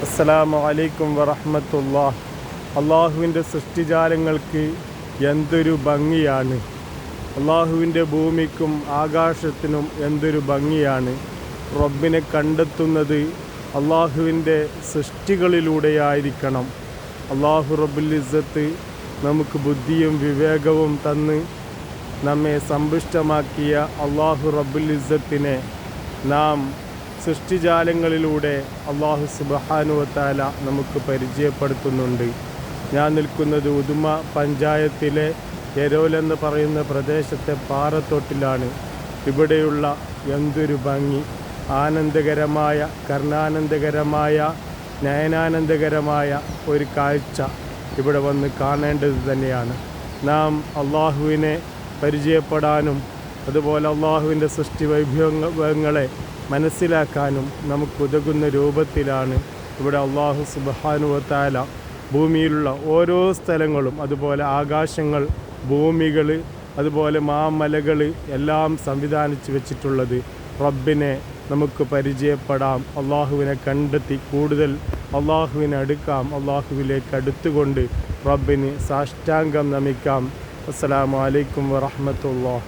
അസ്സലാമു അലൈക്കും വറഹ്മത്തുള്ളാഹ്. അള്ളാഹുവിൻ്റെ സൃഷ്ടിജാലങ്ങൾക്ക് എന്തൊരു ഭംഗിയാണ്. അള്ളാഹുവിൻ്റെ ഭൂമിക്കും ആകാശത്തിനും എന്തൊരു ഭംഗിയാണ്. റബ്ബിനെ കണ്ടെത്തുന്നത് അള്ളാഹുവിൻ്റെ സൃഷ്ടികളിലൂടെയായിരിക്കണം. അള്ളാഹു റബ്ബുൽ ഇസ്സത്ത് നമുക്ക് ബുദ്ധിയും വിവേകവും തന്ന് നമ്മെ സമ്പുഷ്ടമാക്കിയ അള്ളാഹു റബ്ബുൽ ഇസ്സത്തിനെ നാം സൃഷ്ടിജാലങ്ങളിലൂടെ അള്ളാഹു സുബ്ഹാനഹു വ തആല നമുക്ക് പരിചയപ്പെടുത്തുന്നുണ്ട്. ഞാൻ നിൽക്കുന്നത് ഉദുമ പഞ്ചായത്തിലെ എരോൽ എന്ന് പറയുന്ന പ്രദേശത്തെ പാറത്തോട്ടിലാണ്. ഇവിടെയുള്ള എന്തൊരു ഭംഗി! ആനന്ദകരമായ, കർണാനന്ദകരമായ, നയനാനന്ദകരമായ ഒരു കാഴ്ച ഇവിടെ വന്ന് കാണേണ്ടത് തന്നെയാണ്. നാം അള്ളാഹുവിനെ പരിചയപ്പെടാനും അതുപോലെ അള്ളാഹുവിൻ്റെ സൃഷ്ടി വൈഭവങ്ങളെ മനസ്സിലാക്കാനും നമുക്കുതകുന്ന രൂപത്തിലാണ് ഇവിടെ അള്ളാഹു സുബ്ഹാനഹു വ തആല ഭൂമിയിലുള്ള ഓരോ സ്ഥലങ്ങളും, അതുപോലെ ആകാശങ്ങൾ, ഭൂമികൾ, അതുപോലെ മാമലകൾ എല്ലാം സംവിധാനിച്ച് വെച്ചിട്ടുള്ളത്. റബ്ബിനെ നമുക്ക് പരിചയപ്പെടാം, അള്ളാഹുവിനെ കണ്ടെത്തി കൂടുതൽ അള്ളാഹുവിനെ അടുക്കാം, അള്ളാഹുവിലേക്ക് അടുത്തുകൊണ്ട് റബ്ബിന് സാഷ്ടാംഗം നമിക്കാം. അസ്സലാമു അലൈക്കും വറഹ്മത്തുള്ളാഹി.